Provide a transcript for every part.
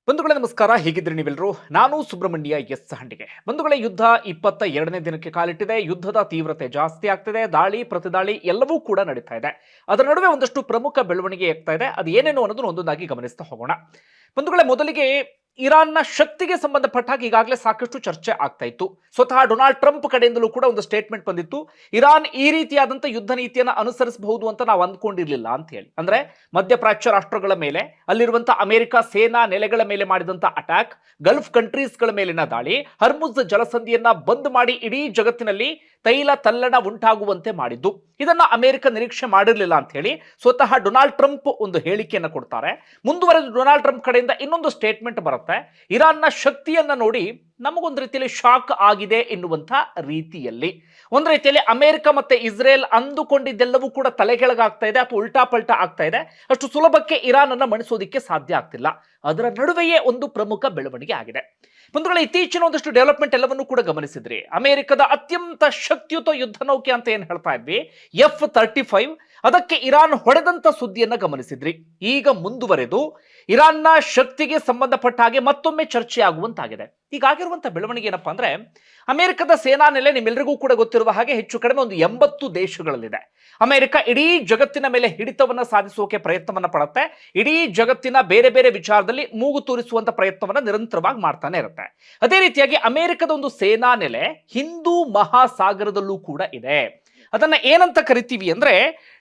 ಬಂಧುಗಳೇ ನಮಸ್ಕಾರ. ಹೇಗಿದ್ರಿ ನೀವೆಲ್ಲರೂ? ನಾನು ಸುಬ್ರಹ್ಮಣ್ಯ ಎಸ್ ಹಂಡಿಗೆ. ಬಂಧುಗಳೇ, ಯುದ್ಧ 22ನೇ ದಿನಕ್ಕೆ ಕಾಲಿಟ್ಟಿದೆ. ಯುದ್ಧದ ತೀವ್ರತೆ ಜಾಸ್ತಿ ಆಗ್ತಿದೆ. ದಾಳಿ ಪ್ರತಿದಾಳಿ ಎಲ್ಲವೂ ಕೂಡ ನಡೀತಾ ಇದೆ. ಅದರ ನಡುವೆ ಒಂದಷ್ಟು ಪ್ರಮುಖ ಬೆಳವಣಿಗೆ ಆಗ್ತಾ ಇದೆ. ಅದು ಏನೇನು ಅನ್ನೋದನ್ನು ಒಂದೊಂದಾಗಿ ಗಮನಿಸ್ತಾ ಹೋಗೋಣ. ಬಂಧುಗಳೇ, ಮೊದಲಿಗೆ ಇರಾನ್ನ ಶಕ್ತಿಗೆ ಸಂಬಂಧಪಟ್ಟ ಹಾಗೆ ಈಗಾಗಲೇ ಸಾಕಷ್ಟು ಚರ್ಚೆ ಆಗ್ತಾ ಇತ್ತು. ಸ್ವತಃ ಡೊನಾಲ್ಡ್ ಟ್ರಂಪ್ ಕಡೆಯಿಂದಲೂ ಕೂಡ ಒಂದು ಸ್ಟೇಟ್ಮೆಂಟ್ ಬಂದಿತ್ತು. ಇರಾನ್ ಈ ರೀತಿಯಾದಂಥ ಯುದ್ಧ ನೀತಿಯನ್ನು ಅನುಸರಿಸಬಹುದು ಅಂತ ನಾವು ಅಂದ್ಕೊಂಡಿರ್ಲಿಲ್ಲ ಅಂತ ಹೇಳಿ. ಅಂದ್ರೆ ಮಧ್ಯಪ್ರಾಚ್ಯ ರಾಷ್ಟ್ರಗಳ ಮೇಲೆ, ಅಲ್ಲಿರುವಂತಹ ಅಮೆರಿಕ ಸೇನಾ ನೆಲೆಗಳ ಮೇಲೆ ಮಾಡಿದಂತ ಅಟ್ಯಾಕ್, ಗಲ್ಫ್ ಕಂಟ್ರೀಸ್ಗಳ ಮೇಲಿನ ದಾಳಿ, ಹರ್ಮುಜ್ ಜಲಸಂಧಿಯನ್ನ ಬಂದ್ ಮಾಡಿ ಇಡೀ ಜಗತ್ತಿನಲ್ಲಿ ತೈಲ ತಲ್ಲಣ ಉಂಟಾಗುವಂತೆ ಮಾಡಿದ್ದು, ಇದನ್ನ ಅಮೆರಿಕ ನಿರೀಕ್ಷೆ ಮಾಡಿರಲಿಲ್ಲ ಅಂತ ಹೇಳಿ ಸ್ವತಃ ಡೊನಾಲ್ಡ್ ಟ್ರಂಪ್ ಒಂದು ಹೇಳಿಕೆಯನ್ನು ಕೊಡ್ತಾರೆ. ಮುಂದುವರೆದು ಡೊನಾಲ್ಡ್ ಟ್ರಂಪ್ ಕಡೆಯಿಂದ ಇನ್ನೊಂದು ಸ್ಟೇಟ್ಮೆಂಟ್ ಬರುತ್ತೆ. ಇರಾನ್ನ ಶಕ್ತಿಯನ್ನ ನೋಡಿ ನಮಗೊಂದು ರೀತಿಯಲ್ಲಿ ಶಾಕ್ ಆಗಿದೆ ಎನ್ನುವಂತ ರೀತಿಯಲ್ಲಿ, ಒಂದು ರೀತಿಯಲ್ಲಿ ಅಮೆರಿಕ ಮತ್ತೆ ಇಸ್ರೇಲ್ ಅಂದುಕೊಂಡಿದ್ದೆಲ್ಲವೂ ಕೂಡ ತಲೆಕೆಳಗಾಗ್ತಾ ಇದೆ ಅಥವಾ ಉಲ್ಟಾ ಪಲ್ಟಾ ಆಗ್ತಾ ಇದೆ. ಅಷ್ಟು ಸುಲಭಕ್ಕೆ ಇರಾನ್ ಅನ್ನ ಮಣಿಸೋದಿಕ್ಕೆ ಸಾಧ್ಯ ಆಗ್ತಿಲ್ಲ. ಅದರ ನಡುವೆಯೇ ಒಂದು ಪ್ರಮುಖ ಬೆಳವಣಿಗೆ ಆಗಿದೆ. ಬಂಧುಗಳ, ಇತ್ತೀಚಿನ ಒಂದಷ್ಟು ಡೆವಲಪ್ಮೆಂಟ್ ಎಲ್ಲವನ್ನೂ ಕೂಡ ಗಮನಿಸಿದ್ರಿ. ಅಮೆರಿಕದ ಅತ್ಯಂತ ಶಕ್ತಿಯುತ ಯುದ್ಧ ನೌಕೆ ಅಂತ ಏನ್ ಹೇಳ್ತಾ ಇದ್ವಿ, F-35, ಅದಕ್ಕೆ ಇರಾನ್ ಹೊಡೆದಂತ ಸುದ್ದಿಯನ್ನ ಗಮನಿಸಿದ್ರಿ. ಈಗ ಮುಂದುವರೆದು ಇರಾನ್ನ ಶಕ್ತಿಗೆ ಸಂಬಂಧಪಟ್ಟ ಹಾಗೆ ಮತ್ತೊಮ್ಮೆ ಚರ್ಚೆ ಆಗುವಂತಾಗಿದೆ. ಹೀಗಾಗಿರುವಂತಹ ಬೆಳವಣಿಗೆ ಏನಪ್ಪಾ ಅಂದ್ರೆ, ಅಮೆರಿಕದ ಸೇನಾ ನೆಲೆ ನಿಮ್ಮೆಲ್ಲರಿಗೂ ಕೂಡ ಗೊತ್ತಿರುವ ಹಾಗೆ ಹೆಚ್ಚು ಕಡಿಮೆ ಒಂದು 80 ದೇಶಗಳಲ್ಲಿದೆ. ಅಮೆರಿಕ ಇಡೀ ಜಗತ್ತಿನ ಮೇಲೆ ಹಿಡಿತವನ್ನ ಸಾಧಿಸೋಕೆ ಪ್ರಯತ್ನವನ್ನ ಪಡುತ್ತೆ. ಇಡೀ ಜಗತ್ತಿನ ಬೇರೆ ಬೇರೆ ವಿಚಾರದಲ್ಲಿ ಮೂಗು ತೂರಿಸುವಂತ ಪ್ರಯತ್ನವನ್ನ ನಿರಂತರವಾಗಿ ಮಾಡ್ತಾನೆ ಇರುತ್ತೆ. ಅದೇ ರೀತಿಯಾಗಿ ಅಮೆರಿಕದ ಒಂದು ಸೇನಾ ನೆಲೆ ಹಿಂದೂ ಮಹಾಸಾಗರದಲ್ಲೂ ಕೂಡ ಇದೆ. ಅದನ್ನ ಏನಂತ ಕರಿತೀವಿ ಅಂದ್ರೆ,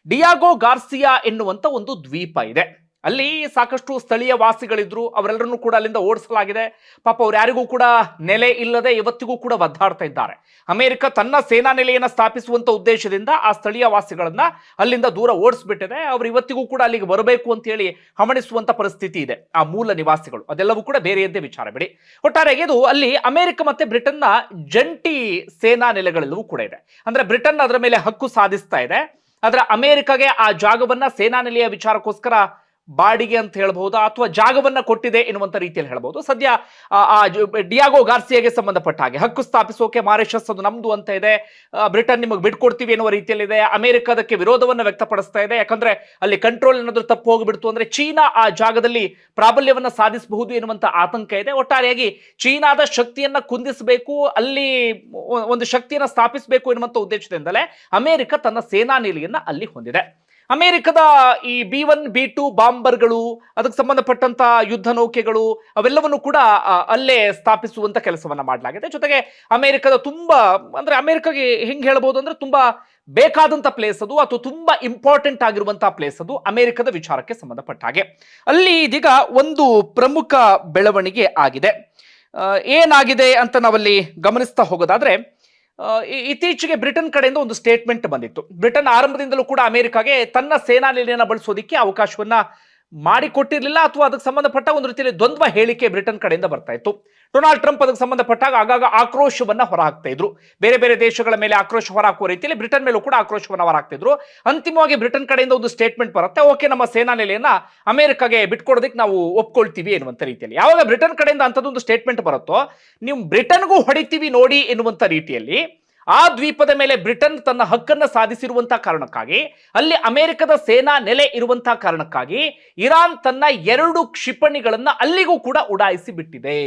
ಡಿಯಾಗೋ ಗಾರ್ಸಿಯಾ ಎನ್ನುವಂತ ಒಂದು ದ್ವೀಪ ಇದೆ. ಅಲ್ಲಿ ಸಾಕಷ್ಟು ಸ್ಥಳೀಯ ವಾಸಿಗಳಿದ್ರು, ಅವರೆಲ್ಲರನ್ನೂ ಕೂಡ ಅಲ್ಲಿಂದ ಓಡಿಸಲಾಗಿದೆ. ಪಾಪ ಅವ್ರು ಯಾರಿಗೂ ಕೂಡ ನೆಲೆ ಇಲ್ಲದೆ ಇವತ್ತಿಗೂ ಕೂಡ ಒದ್ದಾಡ್ತಾ ಇದ್ದಾರೆ. ಅಮೆರಿಕ ತನ್ನ ಸೇನಾ ನೆಲೆಯನ್ನು ಸ್ಥಾಪಿಸುವಂತ ಉದ್ದೇಶದಿಂದ ಆ ಸ್ಥಳೀಯ ವಾಸಿಗಳನ್ನ ಅಲ್ಲಿಂದ ದೂರ ಓಡಿಸ್ಬಿಟ್ಟಿದೆ. ಅವ್ರು ಇವತ್ತಿಗೂ ಕೂಡ ಅಲ್ಲಿಗೆ ಬರಬೇಕು ಅಂತ ಹೇಳಿ ಹವಣಿಸುವಂತ ಪರಿಸ್ಥಿತಿ ಇದೆ ಆ ಮೂಲ ನಿವಾಸಿಗಳು. ಅದೆಲ್ಲವೂ ಕೂಡ ಬೇರೆಯದ್ದೇ ವಿಚಾರ ಬಿಡಿ. ಒಟ್ಟಾರೆಯಾಗಿ ಇದು ಅಲ್ಲಿ ಅಮೆರಿಕ ಮತ್ತೆ ಬ್ರಿಟನ್ನ ಜಂಟಿ ಸೇನಾ ನೆಲೆಗಳೆಲ್ಲವೂ ಕೂಡ ಇದೆ. ಅಂದ್ರೆ ಬ್ರಿಟನ್ ಅದರ ಮೇಲೆ ಹಕ್ಕು ಸಾಧಿಸ್ತಾ ಇದೆ. ಆದ್ರೆ ಅಮೆರಿಕಗೆ ಆ ಜಾಗವನ್ನ ಸೇನಾ ನೆಲೆಯ ವಿಚಾರಕ್ಕೋಸ್ಕರ ಬಾಡಿಗೆ ಅಂತ ಹೇಳ್ಬಹುದು ಅಥವಾ ಜಾಗವನ್ನ ಕೊಟ್ಟಿದೆ ಎನ್ನುವಂತ ರೀತಿಯಲ್ಲಿ ಹೇಳ್ಬಹುದು. ಸದ್ಯ ಡಿಯಾಗೋ ಗಾರ್ಸಿಯಾಗೆ ಸಂಬಂಧಪಟ್ಟ ಹಾಗೆ ಹಕ್ಕು ಸ್ಥಾಪಿಸೋಕೆ ಮಾರಿಷಸ್ ಅದು ನಮ್ದು ಅಂತ ಇದೆ, ಬ್ರಿಟನ್ ನಿಮಗೆ ಬಿಟ್ಕೊಡ್ತೀವಿ ಎನ್ನುವ ರೀತಿಯಲ್ಲಿ ಇದೆ. ಅಮೆರಿಕ ಅದಕ್ಕೆ ವಿರೋಧವನ್ನ ವ್ಯಕ್ತಪಡಿಸ್ತಾ ಇದೆ. ಯಾಕಂದ್ರೆ ಅಲ್ಲಿ ಕಂಟ್ರೋಲ್ ಏನಾದ್ರೂ ತಪ್ಪು ಹೋಗ್ಬಿಡ್ತು ಅಂದ್ರೆ ಚೀನಾ ಆ ಜಾಗದಲ್ಲಿ ಪ್ರಾಬಲ್ಯವನ್ನ ಸಾಧಿಸಬಹುದು ಎನ್ನುವಂತ ಆತಂಕ ಇದೆ. ಒಟ್ಟಾರೆಯಾಗಿ ಚೀನಾದ ಶಕ್ತಿಯನ್ನ ಕುಂದಿಸಬೇಕು, ಅಲ್ಲಿ ಒಂದು ಶಕ್ತಿಯನ್ನ ಸ್ಥಾಪಿಸಬೇಕು ಎನ್ನುವಂತ ಉದ್ದೇಶದಿಂದಲೇ ಅಮೆರಿಕ ತನ್ನ ಸೇನಾ ನೆಲೆಯನ್ನ ಅಲ್ಲಿ ಹೊಂದಿದೆ. ಅಮೆರಿಕದ ಈ B-1 B-2 ಬಾಂಬರ್ಗಳು, ಅದಕ್ಕೆ ಸಂಬಂಧಪಟ್ಟಂತ ಯುದ್ಧ ನೌಕೆಗಳು ಅವೆಲ್ಲವನ್ನು ಕೂಡ ಅಲ್ಲೇ ಸ್ಥಾಪಿಸುವಂತ ಕೆಲಸವನ್ನ ಮಾಡಲಾಗಿದೆ. ಜೊತೆಗೆ ಅಮೆರಿಕದ ತುಂಬಾ ಅಂದ್ರೆ ಅಮೆರಿಕಗೆ ಹೆಂಗ್ ಹೇಳ್ಬೋದು ಅಂದ್ರೆ ತುಂಬಾ ಬೇಕಾದಂತ ಪ್ಲೇಸ್ ಅದು, ಅಥವಾ ತುಂಬಾ ಇಂಪಾರ್ಟೆಂಟ್ ಆಗಿರುವಂತಹ ಪ್ಲೇಸ್ ಅದು ಅಮೆರಿಕದ ವಿಚಾರಕ್ಕೆ ಸಂಬಂಧಪಟ್ಟ ಹಾಗೆ. ಅಲ್ಲಿ ಇದೀಗ ಒಂದು ಪ್ರಮುಖ ಬೆಳವಣಿಗೆ ಆಗಿದೆ. ಏನಾಗಿದೆ ಅಂತ ನಾವಲ್ಲಿ ಗಮನಿಸ್ತಾ ಹೋಗೋದಾದ್ರೆ, ಇತ್ತೀಚೆಗೆ ಬ್ರಿಟನ್ ಕಡೆಯಿಂದ ಒಂದು ಸ್ಟೇಟ್ಮೆಂಟ್ ಬಂದಿತ್ತು. ಬ್ರಿಟನ್ ಆರಂಭದಿಂದಲೂ ಕೂಡ ಅಮೆರಿಕಾಗೆ ತನ್ನ ಸೇನಾ ನೆಲೆಯನ್ನು ಬಳಸೋದಿಕ್ಕೆ ಅವಕಾಶವನ್ನ ಮಾಡಿಕೊಟ್ಟಿರಲಿಲ್ಲ, ಅಥವಾ ಅದಕ್ಕೆ ಸಂಬಂಧಪಟ್ಟ ಒಂದು ರೀತಿಯಲ್ಲಿ ದ್ವಂದ್ವ ಹೇಳಿಕೆ ಬ್ರಿಟನ್ ಕಡೆಯಿಂದ ಬರ್ತಾ ಇತ್ತು. ಡೊನಾಲ್ಡ್ ಟ್ರಂಪ್ ಅದಕ್ಕೆ ಸಂಬಂಧಪಟ್ಟಾಗ ಆಗಾಗ ಆಕ್ರೋಶವನ್ನ ಹೊರಹಾಕ್ತಾ ಇದ್ರು. ಬೇರೆ ಬೇರೆ ದೇಶಗಳ ಮೇಲೆ ಆಕ್ರೋಶ ಹೊರಹಾಕುವ ರೀತಿಯಲ್ಲಿ ಬ್ರಿಟನ್ ಮೇಲೂ ಕೂಡ ಆಕ್ರೋಶವನ್ನ ಹೊರಹಾಕ್ತಾ ಇದ್ರು. ಅಂತಿಮವಾಗಿ ಬ್ರಿಟನ್ ಕಡೆಯಿಂದ ಒಂದು ಸ್ಟೇಟ್ಮೆಂಟ್ ಬರುತ್ತೆ, ಓಕೆ ನಮ್ಮ ಸೇನಾ ನೆಲೆಯನ್ನ ಅಮೆರಿಕಾಗೆ ಬಿಟ್ಕೊಡೋದಕ್ಕೆ ನಾವು ಒಪ್ಕೊಳ್ತೀವಿ ಎನ್ನುವಂತ ರೀತಿಯಲ್ಲಿ. ಯಾವಾಗ ಬ್ರಿಟನ್ ಕಡೆಯಿಂದ ಅಂತದೊಂದು ಸ್ಟೇಟ್ಮೆಂಟ್ ಬರುತ್ತೋ, ನೀವು ಬ್ರಿಟನ್ಗೂ ಹೊಡಿತೀವಿ ನೋಡಿ ಎನ್ನುವಂತ ರೀತಿಯಲ್ಲಿ ಆ ದ್ವೀಪದ ಮೇಲೆ ಬ್ರಿಟನ್ ತನ್ನ ಹಕ್ಕನ್ನು ಸಾಧಿಸಿರುವಂತಹ ಕಾರಣಕ್ಕಾಗಿ, ಅಲ್ಲಿ ಅಮೆರಿಕದ ಸೇನಾ ನೆಲೆ ಇರುವಂತಹ ಕಾರಣಕ್ಕಾಗಿ ಇರಾನ್ ತನ್ನ 2 ಕ್ಷಿಪಣಿಗಳನ್ನ ಅಲ್ಲಿಗೂ ಕೂಡ ಉಡಾಯಿಸಿ ಬಿಟ್ಟಿದೆ.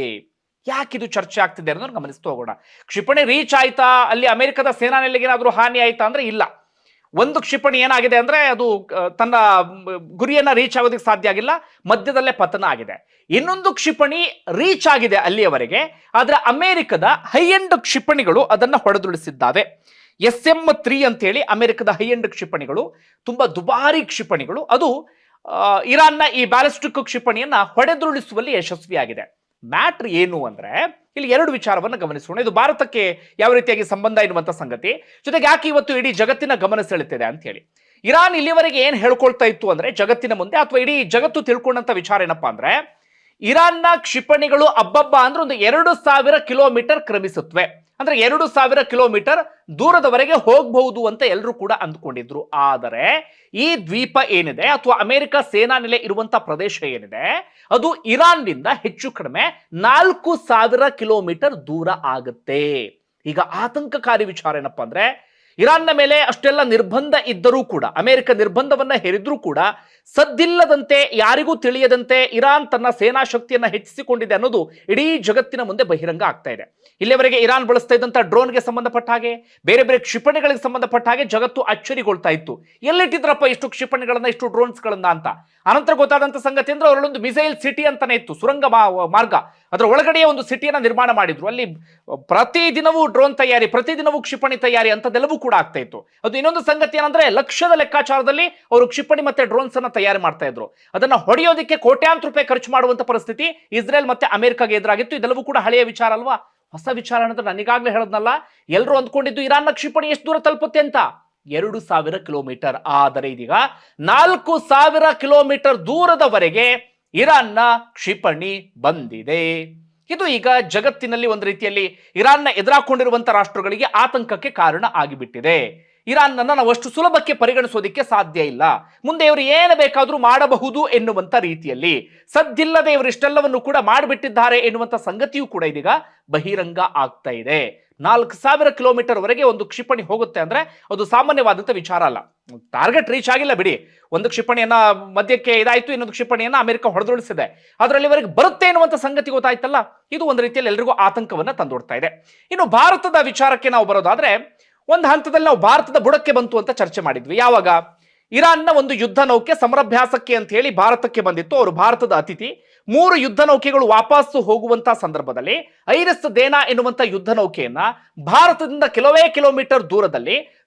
ಯಾಕಿದು ಚರ್ಚೆ ಆಗ್ತಿದೆ ಅನ್ನೋದನ್ನ ಗಮನಿಸ್ತಾ ಹೋಗೋಣ. ಕ್ಷಿಪಣಿ ರೀಚ್ ಆಯ್ತಾ, ಅಲ್ಲಿ ಅಮೆರಿಕದ ಸೇನಾ ನೆಲೆಗೆ ಏನಾದ್ರೂ ಹಾನಿ ಆಯ್ತಾ ಅಂದ್ರೆ ಇಲ್ಲ. ಒಂದು ಕ್ಷಿಪಣಿ ಏನಾಗಿದೆ ಅಂದ್ರೆ ಅದು ತನ್ನ ಗುರಿಯನ್ನ ರೀಚ್ ಆಗೋದಕ್ಕೆ ಸಾಧ್ಯ ಆಗಿಲ್ಲ, ಮಧ್ಯದಲ್ಲೇ ಪತನ ಆಗಿದೆ. ಇನ್ನೊಂದು ಕ್ಷಿಪಣಿ ರೀಚ್ ಆಗಿದೆ ಅಲ್ಲಿಯವರೆಗೆ, ಆದ್ರೆ ಅಮೆರಿಕದ ಹೈ ಎಂಡ್ ಕ್ಷಿಪಣಿಗಳು ಅದನ್ನ ಹೊಡೆದುರುಳಿಸಿದ್ದಾವೆ. SM-3 ಅಂತ ಹೇಳಿ ಅಮೆರಿಕದ ಹೈ ಎಂಡ್ ಕ್ಷಿಪಣಿಗಳು, ತುಂಬಾ ದುಬಾರಿ ಕ್ಷಿಪಣಿಗಳು, ಅದು ಇರಾನ್ನ ಈ ಬ್ಯಾಲಿಸ್ಟಿಕ್ ಕ್ಷಿಪಣಿಯನ್ನ ಹೊಡೆದುರುಳಿಸುವಲ್ಲಿ ಯಶಸ್ವಿಯಾಗಿದೆ. ಮ್ಯಾಟ್ರ್ ಏನು ಅಂದ್ರೆ, ಇಲ್ಲಿ 2 ವಿಚಾರವನ್ನು ಗಮನಿಸೋಣ. ಇದು ಭಾರತಕ್ಕೆ ಯಾವ ರೀತಿಯಾಗಿ ಸಂಬಂಧ ಇರುವಂತ ಸಂಗತಿ, ಜೊತೆಗೆ ಯಾಕೆ ಇವತ್ತು ಇಡೀ ಜಗತ್ತಿನ ಗಮನ ಸೆಳೆತಿದೆ ಅಂತ ಹೇಳಿ. ಇರಾನ್ ಇಲ್ಲಿವರೆಗೆ ಏನ್ ಹೇಳ್ಕೊಳ್ತಾ ಇತ್ತು ಅಂದ್ರೆ ಜಗತ್ತಿನ ಮುಂದೆ, ಅಥವಾ ಇಡೀ ಜಗತ್ತು ತಿಳ್ಕೊಂಡಂತ ವಿಚಾರ ಏನಪ್ಪಾ ಅಂದ್ರೆ, ಇರಾನ್ನ ಕ್ಷಿಪಣಿಗಳು ಅಬ್ಬಬ್ಬ ಅಂದ್ರೆ ಒಂದು 2000 ಕಿಲೋಮೀಟರ್ ಕ್ರಮಿಸುತ್ತವೆ, ಅಂದ್ರೆ 2000 ಕಿಲೋಮೀಟರ್ ದೂರದವರೆಗೆ ಹೋಗಬಹುದು ಅಂತ ಎಲ್ಲರೂ ಕೂಡ ಅಂದ್ಕೊಂಡಿದ್ರು. ಆದರೆ ಈ ದ್ವೀಪ ಏನಿದೆ ಅಥವಾ ಅಮೆರಿಕ ಸೇನಾ ನೆಲೆ ಇರುವಂತ ಪ್ರದೇಶ ಏನಿದೆ, ಅದು ಇರಾನ್ನಿಂದ ಹೆಚ್ಚು ಕಡಿಮೆ 4000 ಕಿಲೋಮೀಟರ್ ದೂರ ಆಗುತ್ತೆ. ಈಗ ಆತಂಕಕಾರಿ ವಿಚಾರ ಏನಪ್ಪಾ ಅಂದ್ರೆ, ಇರಾನ್ನ ಮೇಲೆ ಅಷ್ಟೆಲ್ಲ ನಿರ್ಬಂಧ ಇದ್ದರೂ ಕೂಡ, ಅಮೆರಿಕ ನಿರ್ಬಂಧವನ್ನ ಹೇರಿದ್ರೂ ಕೂಡ ಸದ್ದಿಲ್ಲದಂತೆ, ಯಾರಿಗೂ ತಿಳಿಯದಂತೆ ಇರಾನ್ ತನ್ನ ಸೇನಾ ಶಕ್ತಿಯನ್ನ ಹೆಚ್ಚಿಸಿಕೊಂಡಿದೆ ಅನ್ನೋದು ಇಡೀ ಜಗತ್ತಿನ ಮುಂದೆ ಬಹಿರಂಗ ಆಗ್ತಾ ಇದೆ. ಇಲ್ಲಿವರೆಗೆ ಇರಾನ್ ಬಳಸ್ತಾ ಇದ್ದಂತ ಡ್ರೋನ್ಗೆ ಸಂಬಂಧಪಟ್ಟ ಹಾಗೆ, ಬೇರೆ ಬೇರೆ ಕ್ಷಿಪಣಿಗಳಿಗೆ ಸಂಬಂಧಪಟ್ಟ ಹಾಗೆ ಜಗತ್ತು ಅಚ್ಚರಿಗೊಳ್ತಾ ಇತ್ತು. ಎಲ್ಲಿಟ್ಟಿದ್ರಪ್ಪ ಇಷ್ಟು ಕ್ಷಿಪಣಿಗಳನ್ನ, ಇಷ್ಟು ಡ್ರೋನ್ಸ್ಗಳನ್ನ ಅಂತ. ಅನಂತರ ಗೊತ್ತಾದಂತ ಸಂಗತಿ ಅಂದ್ರೆ ಅವರಲ್ಲೊಂದು ಮಿಸೈಲ್ ಸಿಟಿ ಅಂತಾನೆ ಇತ್ತು, ಸುರಂಗ ಮಾರ್ಗ, ಅದರ ಒಳಗಡೆಯೇ ಒಂದು ಸಿಟಿಯನ್ನ ನಿರ್ಮಾಣ ಮಾಡಿದ್ರು. ಅಲ್ಲಿ ಪ್ರತಿದಿನವೂ ಡ್ರೋನ್ ತಯಾರಿ, ಪ್ರತಿದಿನವೂ ಕ್ಷಿಪಣಿ ತಯಾರಿ ಅಂತದೆಲ್ಲವೂ ಕೂಡ ಆಗ್ತಾ ಇತ್ತು. ಅದು ಇನ್ನೊಂದು ಸಂಗತಿ ಏನಂದ್ರೆ ಲಕ್ಷದ ಲೆಕ್ಕಾಚಾರದಲ್ಲಿ ಅವರು ಕ್ಷಿಪಣಿ ಮತ್ತೆ ಡ್ರೋನ್ಸ್ ಅನ್ನ ತಯಾರಿ ಮಾಡ್ತಾ ಇದ್ರು. ಅದನ್ನ ಹೊಡೆಯೋದಕ್ಕೆ ಕೋಟ್ಯಾಂತರ ರೂಪಾಯಿ ಖರ್ಚು ಮಾಡುವಂತ ಪರಿಸ್ಥಿತಿ ಇಸ್ರೇಲ್ ಮತ್ತೆ ಅಮೆರಿಕಾಗೆ ಎದುರಾಗಿತ್ತು. ಇದೆಲ್ಲವೂ ಕೂಡ ಹಳೆಯ ವಿಚಾರ ಅಲ್ವಾ. ಹೊಸ ವಿಚಾರ ಅಂದ್ರೆ ನನಗಾಗ್ಲೇ ಹೇಳದ್ನಲ್ಲ, ಎಲ್ಲರೂ ಅಂದ್ಕೊಂಡಿದ್ದು ಇರಾನ್ನ ಕ್ಷಿಪಣಿ ಎಷ್ಟು ದೂರ ತಲುಪುತ್ತೆ ಅಂತ, 2000 ಕಿಲೋಮೀಟರ್. ಆದರೆ ಇದೀಗ 4000 ಕಿಲೋಮೀಟರ್ ದೂರದವರೆಗೆ ಇರಾನ್ನ ಕ್ಷಿಪಣಿ ಬಂದಿದೆ. ಇದು ಈಗ ಜಗತ್ತಿನಲ್ಲಿ ಒಂದು ರೀತಿಯಲ್ಲಿ ಇರಾನ್ನ ಎದುರಾಕೊಂಡಿರುವಂತಹ ರಾಷ್ಟ್ರಗಳಿಗೆ ಆತಂಕಕ್ಕೆ ಕಾರಣ ಆಗಿಬಿಟ್ಟಿದೆ. ಇರಾನ್ ನಾವು ಅಷ್ಟು ಸುಲಭಕ್ಕೆ ಪರಿಗಣಿಸೋದಿಕ್ಕೆ ಸಾಧ್ಯ ಇಲ್ಲ. ಮುಂದೆ ಇವರು ಏನು ಬೇಕಾದರೂ ಮಾಡಬಹುದು ಎನ್ನುವಂತ ರೀತಿಯಲ್ಲಿ ಸದ್ದಿಲ್ಲದೆ ಇವರು ಇಷ್ಟೆಲ್ಲವನ್ನು ಕೂಡ ಮಾಡಿಬಿಟ್ಟಿದ್ದಾರೆ ಎನ್ನುವಂತ ಸಂಗತಿಯೂ ಕೂಡ ಇದೀಗ ಬಹಿರಂಗ ಆಗ್ತಾ ಇದೆ. 4000 ಕಿಲೋಮೀಟರ್ ವರೆಗೆ ಒಂದು ಕ್ಷಿಪಣಿ ಹೋಗುತ್ತೆ ಅಂದ್ರೆ ಅದು ಸಾಮಾನ್ಯವಾದಂತ ವಿಚಾರ ಅಲ್ಲ. ಟಾರ್ಗೆಟ್ ರೀಚ್ ಆಗಿಲ್ಲ ಬಿಡಿ, ಒಂದು ಕ್ಷಿಪಣಿಯನ್ನ ಮಧ್ಯಕ್ಕೆ ಇದಾಯ್ತು, ಇನ್ನೊಂದು ಕ್ಷಿಪಣಿಯನ್ನ ಅಮೆರಿಕ ಹೊಡೆದೊಳಿಸಿದೆ, ಅದರಲ್ಲಿವರೆಗೆ ಬರುತ್ತೆ ಎನ್ನುವಂತ ಸಂಗತಿ ಗೊತ್ತಾಯ್ತಲ್ಲ, ಇದು ಒಂದು ರೀತಿಯಲ್ಲಿ ಎಲ್ರಿಗೂ ಆತಂಕವನ್ನ ತಂದೊಡ್ತಾ ಇದೆ. ಇನ್ನು ಭಾರತದ ವಿಚಾರಕ್ಕೆ ನಾವು ಬರೋದಾದ್ರೆ, ಒಂದು ಹಂತದಲ್ಲಿ ನಾವು ಭಾರತದ ಬುಡಕ್ಕೆ ಬಂತು ಅಂತ ಚರ್ಚೆ ಮಾಡಿದ್ವಿ. ಯಾವಾಗ ಇರಾನ್ನ ಒಂದು ಯುದ್ಧ ನೌಕೆ ಸಮರಾಭ್ಯಾಸಕ್ಕೆ ಅಂತ ಹೇಳಿ ಭಾರತಕ್ಕೆ ಬಂದಿತ್ತು, ಅವರು ಭಾರತದ ಅತಿಥಿ. 3 ಯುದ್ಧ ನೌಕೆಗಳು ವಾಪಸ್ಸು ಹೋಗುವಂತಹ ಸಂದರ್ಭದಲ್ಲಿ ಐರಿಸ್ ದೇನಾ ಎನ್ನುವಂತ ಯುದ್ಧ ನೌಕೆಯನ್ನ ಭಾರತದಿಂದ ಕೆಲವೇ ಕಿಲೋಮೀಟರ್ ದೂರದಲ್ಲಿ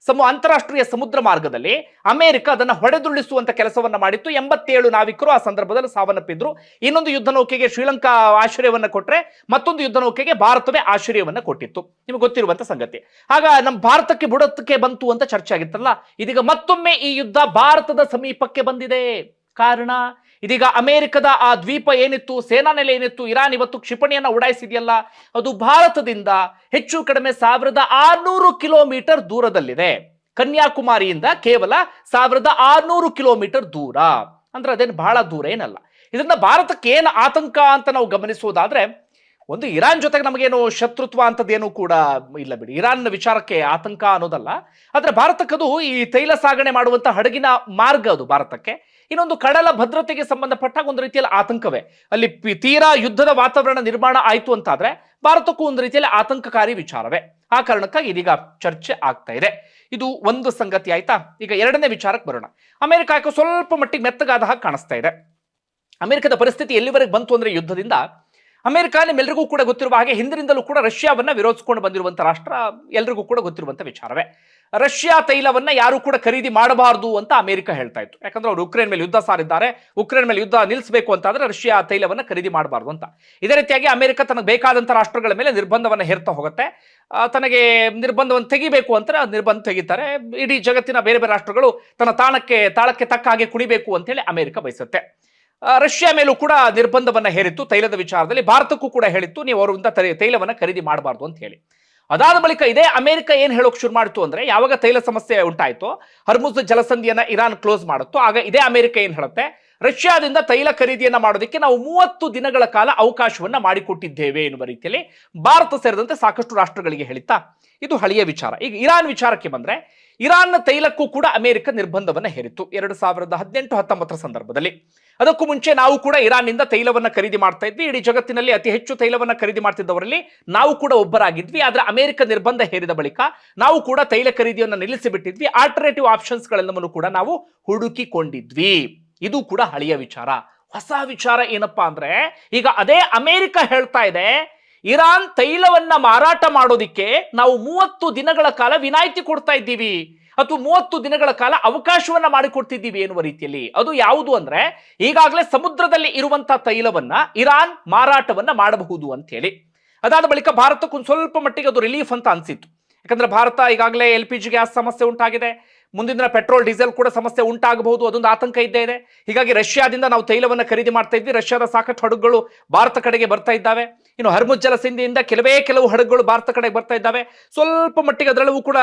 ಅಂತಾರಾಷ್ಟ್ರೀಯ ಸಮುದ್ರ ಮಾರ್ಗದಲ್ಲಿ ಅಮೆರಿಕ ಅದನ್ನ ಹೊಡೆದುರುಳಿಸುವಂತ ಕೆಲಸವನ್ನ ಮಾಡಿತ್ತು. 87 ನಾವಿಕರು ಆ ಸಂದರ್ಭದಲ್ಲಿ ಸಾವನ್ನಪ್ಪಿದ್ರು. ಇನ್ನೊಂದು ಯುದ್ಧ ನೌಕೆಗೆ ಶ್ರೀಲಂಕಾ ಆಶ್ರಯವನ್ನ ಕೊಟ್ರೆ, ಮತ್ತೊಂದು ಯುದ್ಧ ನೌಕೆಗೆ ಭಾರತವೇ ಆಶ್ರಯವನ್ನ ಕೊಟ್ಟಿತ್ತು, ನಿಮಗೆ ಗೊತ್ತಿರುವಂತ ಸಂಗತಿ. ಆಗ ನಮ್ಮ ಭಾರತಕ್ಕೆ ಬುಡಕ್ಕೆ ಬಂತು ಅಂತ ಚರ್ಚೆ ಆಗಿತ್ತಲ್ಲ, ಇದೀಗ ಮತ್ತೊಮ್ಮೆ ಈ ಯುದ್ಧ ಭಾರತದ ಸಮೀಪಕ್ಕೆ ಬಂದಿದೆ. ಕಾರಣ, ಇದೀಗ ಅಮೆರಿಕದ ಆ ದ್ವೀಪ ಏನಿತ್ತು, ಸೇನಾ ನೆಲೆ ಏನಿತ್ತು, ಇರಾನ್ ಇವತ್ತು ಕ್ಷಿಪಣಿಯನ್ನ ಉಡಾಯಿಸಿದೆಯಲ್ಲ, ಅದು ಭಾರತದಿಂದ ಹೆಚ್ಚು ಕಡಿಮೆ 1600 ಕಿಲೋಮೀಟರ್ ದೂರದಲ್ಲಿದೆ. ಕನ್ಯಾಕುಮಾರಿಯಿಂದ ಕೇವಲ 1600 ಕಿಲೋಮೀಟರ್ ದೂರ, ಅಂದ್ರೆ ಅದೇನು ಬಹಳ ದೂರ ಏನಲ್ಲ. ಇದರಿಂದ ಭಾರತಕ್ಕೆ ಏನು ಆತಂಕ ಅಂತ ನಾವು ಗಮನಿಸುವುದಾದ್ರೆ, ಒಂದು ಇರಾನ್ ಜೊತೆಗೆ ನಮಗೇನು ಶತ್ರುತ್ವ ಅಂತದೇನು ಕೂಡ ಇಲ್ಲ ಬಿಡಿ, ಇರಾನ್ ವಿಚಾರಕ್ಕೆ ಆತಂಕ ಅನ್ನೋದಲ್ಲ. ಆದ್ರೆ ಭಾರತಕ್ಕದು ಈ ತೈಲ ಸಾಗಣೆ ಮಾಡುವಂತ ಹಡಗಿನ ಮಾರ್ಗ ಅದು ಭಾರತಕ್ಕೆ. ಇನ್ನೊಂದು ಕಡಲ ಭದ್ರತೆಗೆ ಸಂಬಂಧಪಟ್ಟಾಗ ಒಂದು ರೀತಿಯಲ್ಲಿ ಆತಂಕವೇ. ಅಲ್ಲಿ ತೀರಾ ಯುದ್ಧದ ವಾತಾವರಣ ನಿರ್ಮಾಣ ಆಯ್ತು ಅಂತಾದ್ರೆ ಭಾರತಕ್ಕೂ ಒಂದು ರೀತಿಯಲ್ಲಿ ಆತಂಕಕಾರಿ ವಿಚಾರವೇ. ಆ ಕಾರಣಕ್ಕಾಗಿ ಇದೀಗ ಚರ್ಚೆ ಆಗ್ತಾ ಇದೆ. ಇದು ಒಂದು ಸಂಗತಿ ಆಯ್ತಾ. ಈಗ ಎರಡನೇ ವಿಚಾರಕ್ಕೆ ಬರೋಣ. ಅಮೆರಿಕ ಯಾಕೋ ಸ್ವಲ್ಪ ಮಟ್ಟಿಗೆ ಮೆತ್ತಗಾದ ಹಾಗೆ ಕಾಣಿಸ್ತಾ ಇದೆ. ಅಮೆರಿಕದ ಪರಿಸ್ಥಿತಿ ಎಲ್ಲಿವರೆಗೆ ಬಂತು ಅಂದ್ರೆ, ಯುದ್ಧದಿಂದ ಅಮೆರಿಕ ನಿಮ್ಮೆಲ್ಲರಿಗೂ ಕೂಡ ಗೊತ್ತಿರುವ ಹಾಗೆ ಹಿಂದಿನಿಂದಲೂ ಕೂಡ ರಷ್ಯಾವನ್ನ ವಿರೋಧಿಸಿಕೊಂಡು ಬಂದಿರುವಂತಹ ರಾಷ್ಟ್ರ, ಎಲ್ರಿಗೂ ಕೂಡ ಗೊತ್ತಿರುವಂತಹ ವಿಚಾರವೇ. ರಷ್ಯಾ ತೈಲವನ್ನ ಯಾರು ಕೂಡ ಖರೀದಿ ಮಾಡಬಾರದು ಅಂತ ಅಮೆರಿಕ ಹೇಳ್ತಾ ಇತ್ತು. ಯಾಕಂದ್ರೆ ಅವರು ಉಕ್ರೇನ್ ಮೇಲೆ ಯುದ್ಧ ಸಾರಿದ್ದಾರೆ, ಉಕ್ರೇನ್ ಮೇಲೆ ಯುದ್ಧ ನಿಲ್ಲಿಸಬೇಕು ಅಂತಾದ್ರೆ ರಷ್ಯಾ ತೈಲವನ್ನ ಖರೀದಿ ಮಾಡಬಾರದು ಅಂತ. ಇದೇ ರೀತಿಯಾಗಿ ಅಮೆರಿಕ ತನಗೆ ಬೇಕಾದಂತಹ ರಾಷ್ಟ್ರಗಳ ಮೇಲೆ ನಿರ್ಬಂಧವನ್ನ ಹೇರ್ತಾ ಹೋಗುತ್ತೆ. ತನಗೆ ನಿರ್ಬಂಧವನ್ನು ತೆಗಿಬೇಕು ಅಂತ ನಿರ್ಬಂಧ ತೆಗಿತಾರೆ. ಇಡೀ ಜಗತ್ತಿನ ಬೇರೆ ಬೇರೆ ರಾಷ್ಟ್ರಗಳು ತನ್ನ ತಾಳಕ್ಕೆ ತಕ್ಕ ಹಾಗೆ ಕುಣಿಬೇಕು ಅಂತ ಹೇಳಿ ಅಮೆರಿಕ ಬಯಸುತ್ತೆ. ರಷ್ಯಾ ಮೇಲೂ ಕೂಡ ನಿರ್ಬಂಧವನ್ನ ಹೇರಿತ್ತು ತೈಲದ ವಿಚಾರದಲ್ಲಿ. ಭಾರತಕ್ಕೂ ಕೂಡ ಹೇಳಿತ್ತು, ನೀವು ಅವರಿಂದ ತೈಲವನ್ನ ಖರೀದಿ ಮಾಡಬಾರ್ದು ಅಂತ ಹೇಳಿ. ಅದಾದ ಬಳಿಕ ಇದೇ ಅಮೆರಿಕ ಏನ್ ಹೇಳೋಕೆ ಶುರು ಮಾಡಿತು ಅಂದ್ರೆ, ಯಾವಾಗ ತೈಲ ಸಮಸ್ಯೆ ಉಂಟಾಯ್ತು, ಹರ್ಮುಜ್ ಜಲಸಂಧಿಯನ್ನ ಇರಾನ್ ಕ್ಲೋಸ್ ಮಾಡುತ್ತೋ, ಆಗ ಇದೇ ಅಮೆರಿಕ ಏನ್ ಹೇಳುತ್ತೆ, ರಷ್ಯಾದಿಂದ ತೈಲ ಖರೀದಿಯನ್ನ ಮಾಡೋದಕ್ಕೆ ನಾವು 30 ದಿನಗಳ ಕಾಲ ಅವಕಾಶವನ್ನ ಮಾಡಿಕೊಟ್ಟಿದ್ದೇವೆ ಎನ್ನುವ ರೀತಿಯಲ್ಲಿ ಭಾರತ ಸೇರಿದಂತೆ ಸಾಕಷ್ಟು ರಾಷ್ಟ್ರಗಳಿಗೆ ಹೇಳಿತ್ತಾ. ಇದು ಹಳೆಯ ವಿಚಾರ. ಈಗ ಇರಾನ್ ವಿಚಾರಕ್ಕೆ ಬಂದ್ರೆ, ಇರಾನ್ನ ತೈಲಕ್ಕೂ ಕೂಡ ಅಮೆರಿಕ ನಿರ್ಬಂಧವನ್ನ ಹೇರಿತ್ತು 2018-19 ಸಂದರ್ಭದಲ್ಲಿ. ಅದಕ್ಕೂ ಮುಂಚೆ ನಾವು ಕೂಡ ಇರಾನ್ನಿಂದ ತೈಲವನ್ನ ಖರೀದಿ ಮಾಡ್ತಾ ಇದ್ವಿ. ಇಡೀ ಜಗತ್ತಿನಲ್ಲಿ ಅತಿ ಹೆಚ್ಚು ತೈಲವನ್ನ ಖರೀದಿ ಮಾಡ್ತಿದ್ದವರಲ್ಲಿ ನಾವು ಕೂಡ ಒಬ್ಬರಾಗಿದ್ವಿ. ಆದ್ರೆ ಅಮೆರಿಕ ನಿರ್ಬಂಧ ಹೇರಿದ ಬಳಿಕ ನಾವು ಕೂಡ ತೈಲ ಖರೀದಿಯನ್ನು ನಿಲ್ಲಿಸಿಬಿಟ್ಟಿದ್ವಿ. ಆಲ್ಟರ್ನೇಟಿವ್ ಆಪ್ಷನ್ಸ್ ಗಳನ್ನೂ ಕೂಡ ನಾವು ಹುಡುಕಿಕೊಂಡಿದ್ವಿ. ಇದು ಕೂಡ ಹಳೆಯ ವಿಚಾರ. ಹೊಸ ವಿಚಾರ ಏನಪ್ಪಾ ಅಂದ್ರೆ, ಈಗ ಅದೇ ಅಮೆರಿಕ ಹೇಳ್ತಾ ಇದೆ, ಇರಾನ್ ತೈಲವನ್ನ ಮಾರಾಟ ಮಾಡೋದಿಕ್ಕೆ ನಾವು 30 ದಿನಗಳ ಕಾಲ ವಿನಾಯಿತಿ ಕೊಡ್ತಾ ಇದ್ದೀವಿ, ಅಥವಾ 30 ದಿನಗಳ ಕಾಲ ಅವಕಾಶವನ್ನ ಮಾಡಿಕೊಡ್ತಿದ್ದೀವಿ ಎನ್ನುವ ರೀತಿಯಲ್ಲಿ. ಅದು ಯಾವುದು ಅಂದ್ರೆ, ಈಗಾಗಲೇ ಸಮುದ್ರದಲ್ಲಿ ಇರುವಂತಹ ತೈಲವನ್ನ ಇರಾನ್ ಮಾರಾಟವನ್ನ ಮಾಡಬಹುದು ಅಂತ ಹೇಳಿ. ಅದಾದ ಬಳಿಕ ಭಾರತಕ್ಕೊಂದು ಸ್ವಲ್ಪ ಮಟ್ಟಿಗೆ ಅದು ರಿಲೀಫ್ ಅಂತ ಅನ್ಸಿತ್ತು. ಯಾಕಂದ್ರೆ ಭಾರತ ಈಗಾಗಲೇ LPG ಗ್ಯಾಸ್ ಸಮಸ್ಯೆ ಉಂಟಾಗಿದೆ, ಮುಂದಿನ ದಿನ ಪೆಟ್ರೋಲ್ ಡೀಸೆಲ್ ಕೂಡ ಸಮಸ್ಯೆ ಉಂಟಾಗಬಹುದು, ಅದೊಂದು ಆತಂಕ ಇದ್ದೇ ಇದೆ. ಹೀಗಾಗಿ ರಷ್ಯಾದಿಂದ ನಾವು ತೈಲವನ್ನ ಖರೀದಿ ಮಾಡ್ತಾ ಇದ್ವಿ. ರಷ್ಯಾದ ಸಾಕಷ್ಟು ಹಡಗುಗಳು ಭಾರತ ಕಡೆಗೆ ಬರ್ತಾ ಇದ್ದಾವೆ. ಇನ್ನು ಹರ್ಮುಜ್ ಜಲಸಂಧಿಯಿಂದ ಕೆಲವು ಹಡಗುಗಳು ಭಾರತ ಕಡೆಗೆ ಬರ್ತಾ ಇದ್ದಾವೆ. ಸ್ವಲ್ಪ ಮಟ್ಟಿಗೆ ಅದರಲ್ಲೂ ಕೂಡ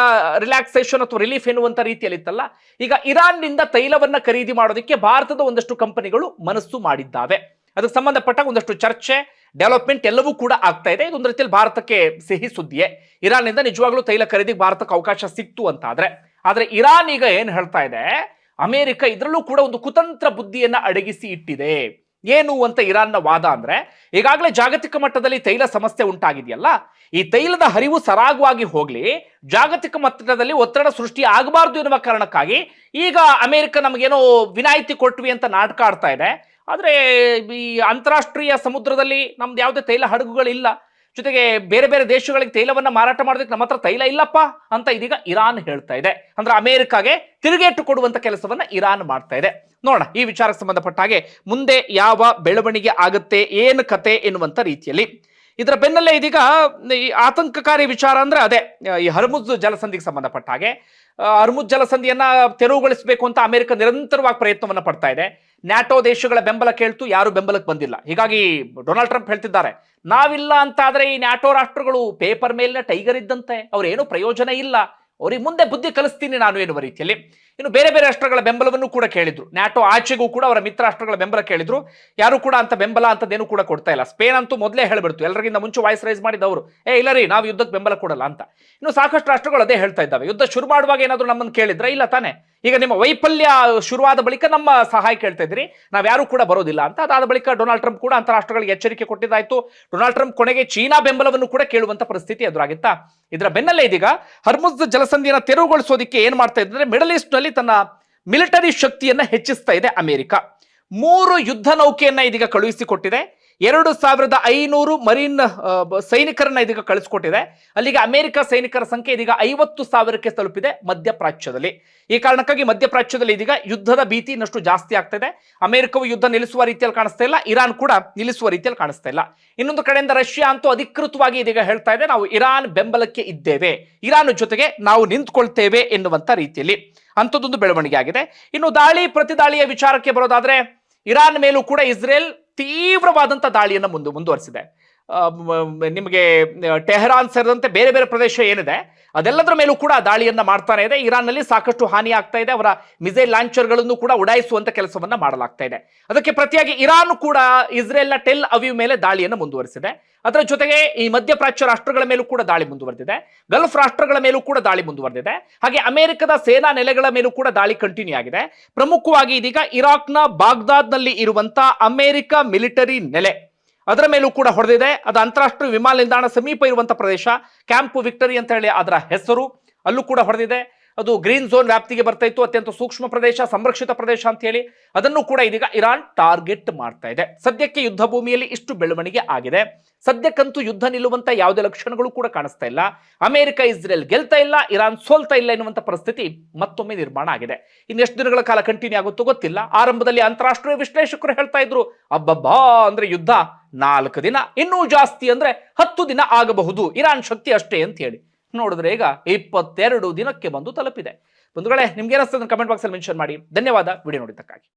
ರಿಲ್ಯಾಕ್ಸೇಷನ್ ಅಥವಾ ರಿಲೀಫ್ ಎನ್ನುವಂತ ರೀತಿಯಲ್ಲಿ ಇತ್ತಲ್ಲ. ಈಗ ಇರಾನ್ನಿಂದ ತೈಲವನ್ನ ಖರೀದಿ ಮಾಡೋದಕ್ಕೆ ಭಾರತದ ಒಂದಷ್ಟು ಕಂಪನಿಗಳು ಮನಸ್ಸು ಮಾಡಿದ್ದಾವೆ. ಅದಕ್ಕೆ ಸಂಬಂಧಪಟ್ಟ ಒಂದಷ್ಟು ಚರ್ಚೆ, ಡೆವಲಪ್ಮೆಂಟ್ ಎಲ್ಲವೂ ಕೂಡ ಆಗ್ತಾ ಇದೆ. ಇದೊಂದು ರೀತಿಯಲ್ಲಿ ಭಾರತಕ್ಕೆ ಸಿಹಿ ಸುದ್ದಿಯೇ. ಇರಾನ್ನಿಂದ ನಿಜವಾಗ್ಲೂ ತೈಲ ಖರೀದಿಗೆ ಭಾರತಕ್ಕೆ ಅವಕಾಶ ಸಿಕ್ತು ಅಂತ ಆದ್ರೆ ಇರಾನ್ ಈಗ ಏನ್ ಹೇಳ್ತಾ ಇದೆ, ಅಮೆರಿಕ ಇದರಲ್ಲೂ ಕೂಡ ಒಂದು ಕುತಂತ್ರ ಬುದ್ಧಿಯನ್ನ ಅಡಗಿಸಿ ಇಟ್ಟಿದೆ. ಏನು ಅಂತ ಇರಾನ್ನ ವಾದ ಅಂದ್ರೆ, ಈಗಾಗಲೇ ಜಾಗತಿಕ ಮಟ್ಟದಲ್ಲಿ ತೈಲ ಸಮಸ್ಯೆ ಉಂಟಾಗಿದೆಯಲ್ಲ, ಈ ತೈಲದ ಹರಿವು ಸರಾಗವಾಗಿ ಹೋಗ್ಲಿ, ಜಾಗತಿಕ ಮಟ್ಟದಲ್ಲಿ ಒತ್ತಡ ಸೃಷ್ಟಿ ಆಗಬಾರ್ದು ಎನ್ನುವ ಕಾರಣಕ್ಕಾಗಿ ಈಗ ಅಮೆರಿಕ ನಮಗೇನೋ ವಿನಾಯಿತಿ ಕೊಟ್ವಿ ಅಂತ ನಾಟಕ ಆಡ್ತಾ ಇದೆ. ಆದ್ರೆ ಈ ಅಂತಾರಾಷ್ಟ್ರೀಯ ಸಮುದ್ರದಲ್ಲಿ ನಮ್ದು ಯಾವುದೇ ತೈಲ ಹಡಗುಗಳಿಲ್ಲ, ಜೊತೆಗೆ ಬೇರೆ ಬೇರೆ ದೇಶಗಳಿಗೆ ತೈಲವನ್ನ ಮಾರಾಟ ಮಾಡೋದಕ್ಕೆ ನಮ್ಮ ಹತ್ರ ತೈಲ ಇಲ್ಲಪ್ಪ ಅಂತ ಇದೀಗ ಇರಾನ್ ಹೇಳ್ತಾ ಇದೆ. ಅಂದ್ರೆ ಅಮೆರಿಕಾಗೆ ತಿರುಗೇಟು ಕೊಡುವಂತ ಕೆಲಸವನ್ನ ಇರಾನ್ ಮಾಡ್ತಾ ಇದೆ. ನೋಡೋಣ ಈ ವಿಚಾರಕ್ಕೆ ಸಂಬಂಧಪಟ್ಟ ಹಾಗೆ ಮುಂದೆ ಯಾವ ಬೆಳವಣಿಗೆ ಆಗುತ್ತೆ, ಏನು ಕತೆ ಎನ್ನುವಂತ ರೀತಿಯಲ್ಲಿ. ಇದರ ಬೆನ್ನಲ್ಲೇ ಇದೀಗ ಈ ಆತಂಕಕಾರಿ ವಿಚಾರ ಅಂದ್ರೆ ಅದೇ ಈ ಹರ್ಮುಜ್ ಜಲಸಂಧಿಗೆ ಸಂಬಂಧಪಟ್ಟ ಹಾಗೆ. ಹರ್ಮುಜ್ ಜಲಸಂಧಿಯನ್ನ ತೆರವುಗೊಳಿಸಬೇಕು ಅಂತ ಅಮೆರಿಕ ನಿರಂತರವಾಗಿ ಪ್ರಯತ್ನವನ್ನ ಪಡ್ತಾ ಇದೆ. ನ್ಯಾಟೋ ದೇಶಗಳ ಬೆಂಬಲ ಕೇಳ್ತು, ಯಾರು ಬೆಂಬಲಕ್ಕೆ ಬಂದಿಲ್ಲ. ಹೀಗಾಗಿ ಡೊನಾಲ್ಡ್ ಟ್ರಂಪ್ ಹೇಳ್ತಿದ್ದಾರೆ, ನಾವಿಲ್ಲ ಅಂತ ಆದ್ರೆ ಈ ನ್ಯಾಟೋ ರಾಷ್ಟ್ರಗಳು ಪೇಪರ್ ಮೇಲಿನ ಟೈಗರ್ ಇದ್ದಂತೆ, ಅವ್ರೇನು ಪ್ರಯೋಜನ ಇಲ್ಲ, ಅವ್ರಿಗೆ ಮುಂದೆ ಬುದ್ಧಿ ಕಲಿಸ್ತೀನಿ ನಾನು ಎನ್ನುವ ರೀತಿಯಲ್ಲಿ. ಇನ್ನು ಬೇರೆ ಬೇರೆ ರಾಷ್ಟ್ರಗಳ ಬೆಂಬಲವನ್ನು ಕೂಡ ಕೇಳಿದ್ರು. ನ್ಯಾಟೋ ಆಚೆಗೂ ಕೂಡ ಅವರ ಮಿತ್ರ ರಾಷ್ಟ್ರಗಳ ಬೆಂಬಲ ಕೇಳಿದ್ರು. ಯಾರು ಕೂಡ ಅಂತ ಬೆಂಬಲ ಅಂತದೇನು ಕೂಡ ಕೊಡ್ತಾ ಇಲ್ಲ. ಸ್ಪೇನ್ ಅಂತೂ ಮೊದಲೇ ಹೇಳ್ಬಿಡ್ತು, ಎಲ್ಲರಿಗಿಂತ ಮುಂಚೆ ವಾಯ್ಸ್ ರೈಸ್ ಮಾಡಿದವರು, ಇಲ್ಲ ರೀ ನಾವು ಯುದ್ಧಕ್ಕೆ ಬೆಂಬಲ ಕೊಡಲ್ಲ ಅಂತ. ಇನ್ನು ಸಾಕಷ್ಟು ರಾಷ್ಟ್ರಗಳು ಅದೇ ಹೇಳ್ತಾ ಇದ್ದಾವೆ. ಯುದ್ಧ ಶುರು ಮಾಡುವಾಗ ಏನಾದ್ರು ನಮ್ಮನ್ನು ಕೇಳಿದ್ರೆ ಇಲ್ಲ ತಾನೆ, ಈಗ ನಿಮ್ಮ ವೈಫಲ್ಯ ಶುರುವಾದ ಬಳಿಕ ನಮ್ಮ ಸಹಾಯ ಕೇಳ್ತಾ ಇದ್ರಿ, ನಾವ್ಯಾರು ಕೂಡ ಬರೋದಿಲ್ಲ ಅಂತ. ಅದಾದ ಬಳಿಕ ಡೊನಾಲ್ಡ್ ಟ್ರಂಪ್ ಕೂಡ ಅಂತ ರಾಷ್ಟ್ರಗಳಿಗೆ ಎಚ್ಚರಿಕೆ ಕೊಟ್ಟಿದ್ದಾಯ್ತು. ಡೊನಾಲ್ಡ್ ಟ್ರಂಪ್ ಕೊನೆಗೆ ಚೀನಾ ಬೆಂಬಲವನ್ನು ಕೂಡ ಕೇಳುವಂತ ಪರಿಸ್ಥಿತಿ ಎದುರಾಗಿತ್ತಾ. ಇದರ ಬೆನ್ನಲ್ಲೇ ಇದೀಗ ಹರ್ಮುಜ್ ಜಲಸಂಧಿಯನ್ನು ತೆರವುಗೊಳಿಸೋದಕ್ಕೆ ಏನ್ ಮಾಡ್ತಾ ಇದ್ರೆ, ಮಿಡಲ್ ಈಸ್ಟ್ ನಲ್ಲಿ ತನ್ನ ಮಿಲಿಟರಿ ಶಕ್ತಿಯನ್ನ ಹೆಚ್ಚಿಸ್ತಾ ಇದೆ ಅಮೆರಿಕ. 3 ಯುದ್ಧ ನೌಕೆಯನ್ನ ಇದೀಗ ಕಳುಹಿಸಿಕೊಟ್ಟಿದೆ. 2500 ಮರೀನ್ ಸೈನಿಕರನ್ನ ಇದೀಗ ಕಳಿಸಿಕೊಟ್ಟಿದೆ. ಅಲ್ಲಿಗೆ ಅಮೆರಿಕ ಸೈನಿಕರ ಸಂಖ್ಯೆ ಇದೀಗ 50,000ಕ್ಕೆ ತಲುಪಿದೆ ಮಧ್ಯಪ್ರಾಚ್ಯದಲ್ಲಿ. ಈ ಕಾರಣಕ್ಕಾಗಿ ಮಧ್ಯಪ್ರಾಚ್ಯದಲ್ಲಿ ಇದೀಗ ಯುದ್ಧದ ಭೀತಿ ಇನ್ನಷ್ಟು ಜಾಸ್ತಿ ಆಗ್ತಿದೆ. ಅಮೆರಿಕವು ಯುದ್ಧ ನಿಲ್ಲಿಸುವ ರೀತಿಯಲ್ಲಿ ಕಾಣಿಸ್ತಾ ಇಲ್ಲ, ಇರಾನ್ ಕೂಡ ನಿಲ್ಲಿಸುವ ರೀತಿಯಲ್ಲಿ ಕಾಣಿಸ್ತಾ ಇಲ್ಲ. ಇನ್ನೊಂದು ಕಡೆಯಿಂದ ರಷ್ಯಾ ಅಂತೂ ಅಧಿಕೃತವಾಗಿ ಇದೀಗ ಹೇಳ್ತಾ ಇದೆ, ನಾವು ಇರಾನ್ ಬೆಂಬಲಕ್ಕೆ ಇದ್ದೇವೆ, ಇರಾನ್ ಜೊತೆಗೆ ನಾವು ನಿಂತ್ಕೊಳ್ತೇವೆ ಎನ್ನುವಂತ ರೀತಿಯಲ್ಲಿ ಅಂಥದ್ದೊಂದು ಬೆಳವಣಿಗೆ ಆಗಿದೆ. ಇನ್ನು ದಾಳಿ ಪ್ರತಿದಾಳಿಯ ವಿಚಾರಕ್ಕೆ ಬರೋದಾದ್ರೆ, ಇರಾನ್ ಮೇಲೂ ಕೂಡ ಇಸ್ರೇಲ್ ತೀವ್ರವಾದಂತ ದಾಳಿಯನ್ನು ಮುಂದುವರಿಸಿದೆ. ನಿಮಗೆ ಟೆಹರಾನ್ ಸೇರಿದಂತೆ ಬೇರೆ ಬೇರೆ ಪ್ರದೇಶ ಏನಿದೆ ಅದೆಲ್ಲದರ ಮೇಲೂ ಕೂಡ ದಾಳಿಯನ್ನ ಮಾಡ್ತಾನೆ ಇದೆ. ಇರಾನ್ನಲ್ಲಿ ಸಾಕಷ್ಟು ಹಾನಿ ಆಗ್ತಾ ಇದೆ. ಅವರ ಮಿಸೈಲ್ ಲಾಂಚರ್ಗಳನ್ನು ಕೂಡ ಉಡಾಯಿಸುವಂತ ಕೆಲಸವನ್ನ ಮಾಡಲಾಗ್ತಾ ಇದೆ. ಅದಕ್ಕೆ ಪ್ರತಿಯಾಗಿ ಇರಾನ್ ಕೂಡ ಇಸ್ರೇಲ್ನ ಟೆಲ್ ಅವೀವ್ ಮೇಲೆ ದಾಳಿಯನ್ನು ಮುಂದುವರಿಸಿದೆ. ಅದರ ಜೊತೆಗೆ ಈ ಮಧ್ಯಪ್ರಾಚ್ಯ ರಾಷ್ಟ್ರಗಳ ಮೇಲೂ ಕೂಡ ದಾಳಿ ಮುಂದುವರೆದಿದೆ. ಗಲ್ಫ್ ರಾಷ್ಟ್ರಗಳ ಮೇಲೂ ಕೂಡ ದಾಳಿ ಮುಂದುವರೆದಿದೆ. ಹಾಗೆ ಅಮೆರಿಕದ ಸೇನಾ ನೆಲೆಗಳ ಮೇಲೂ ಕೂಡ ದಾಳಿ ಕಂಟಿನ್ಯೂ ಆಗಿದೆ. ಪ್ರಮುಖವಾಗಿ ಇದೀಗ ಇರಾಕ್ನ ಬಾಗ್ದಾದ್ನಲ್ಲಿ ಇರುವಂತ ಅಮೆರಿಕ ಮಿಲಿಟರಿ ನೆಲೆ, ಅದರ ಮೇಲೂ ಕೂಡ ಹೊಡೆದಿದೆ. ಅದು ಅಂತಾರಾಷ್ಟ್ರೀಯ ವಿಮಾನ ನಿಲ್ದಾಣ ಸಮೀಪ ಇರುವಂತಹ ಪ್ರದೇಶ, ಕ್ಯಾಂಪ್ ವಿಕ್ಟರಿ ಅಂತ ಹೇಳಿ ಅದರ ಹೆಸರು, ಅಲ್ಲೂ ಕೂಡ ಹೊಡೆದಿದೆ. ಅದು ಗ್ರೀನ್ ಝೋನ್ ವ್ಯಾಪ್ತಿಗೆ ಬರ್ತಾ ಇತ್ತು, ಅತ್ಯಂತ ಸೂಕ್ಷ್ಮ ಪ್ರದೇಶ, ಸಂರಕ್ಷಿತ ಪ್ರದೇಶ ಅಂತ ಹೇಳಿ ಅದನ್ನು ಕೂಡ ಇದೀಗ ಇರಾನ್ ಟಾರ್ಗೆಟ್ ಮಾಡ್ತಾ ಇದೆ. ಸದ್ಯಕ್ಕೆ ಯುದ್ಧ ಭೂಮಿಯಲ್ಲಿ ಇಷ್ಟು ಬೆಳವಣಿಗೆ ಆಗಿದೆ. ಸದ್ಯಕ್ಕಂತೂ ಯುದ್ಧ ನಿಲ್ಲುವಂತ ಯಾವುದೇ ಲಕ್ಷಣಗಳು ಕೂಡ ಕಾಣಿಸ್ತಾ ಇಲ್ಲ. ಅಮೆರಿಕ ಇಸ್ರೇಲ್ ಗೆಲ್ತಾ ಇಲ್ಲ, ಇರಾನ್ ಸೋಲ್ತಾ ಇಲ್ಲ ಎನ್ನುವಂತ ಪರಿಸ್ಥಿತಿ ಮತ್ತೊಮ್ಮೆ ನಿರ್ಮಾಣ ಆಗಿದೆ. ಇನ್ನೆಷ್ಟು ದಿನಗಳ ಕಾಲ ಕಂಟಿನ್ಯೂ ಆಗುತ್ತೋ ಗೊತ್ತಿಲ್ಲ. ಆರಂಭದಲ್ಲಿ ಅಂತಾರಾಷ್ಟ್ರೀಯ ವಿಶ್ಲೇಷಕರು ಹೇಳ್ತಾ ಇದ್ರು, ಅಬ್ಬಬ್ಬಾ ಅಂದ್ರೆ ಯುದ್ಧ 4 ದಿನ, ಇನ್ನೂ ಜಾಸ್ತಿ ಅಂದ್ರೆ 10 ದಿನ ಆಗಬಹುದು, ಇರಾನ್ ಶಕ್ತಿ ಅಷ್ಟೇ ಅಂತ ಹೇಳಿ. ನೋಡಿದ್ರೆ ಈಗ 22 ದಿನಕ್ಕೆ ಬಂದು ತಲುಪಿದೆ. ಬಂಧುಗಳೇ, ನಿಮ್ಗೆ ಏನಿಸ್ತದೆ ಕಮೆಂಟ್ ಬಾಕ್ಸ್ ಅಲ್ಲಿ ಮೆನ್ಷನ್ ಮಾಡಿ. ಧನ್ಯವಾದ ವಿಡಿಯೋ ನೋಡಿದ್ದಕ್ಕಾಗಿ.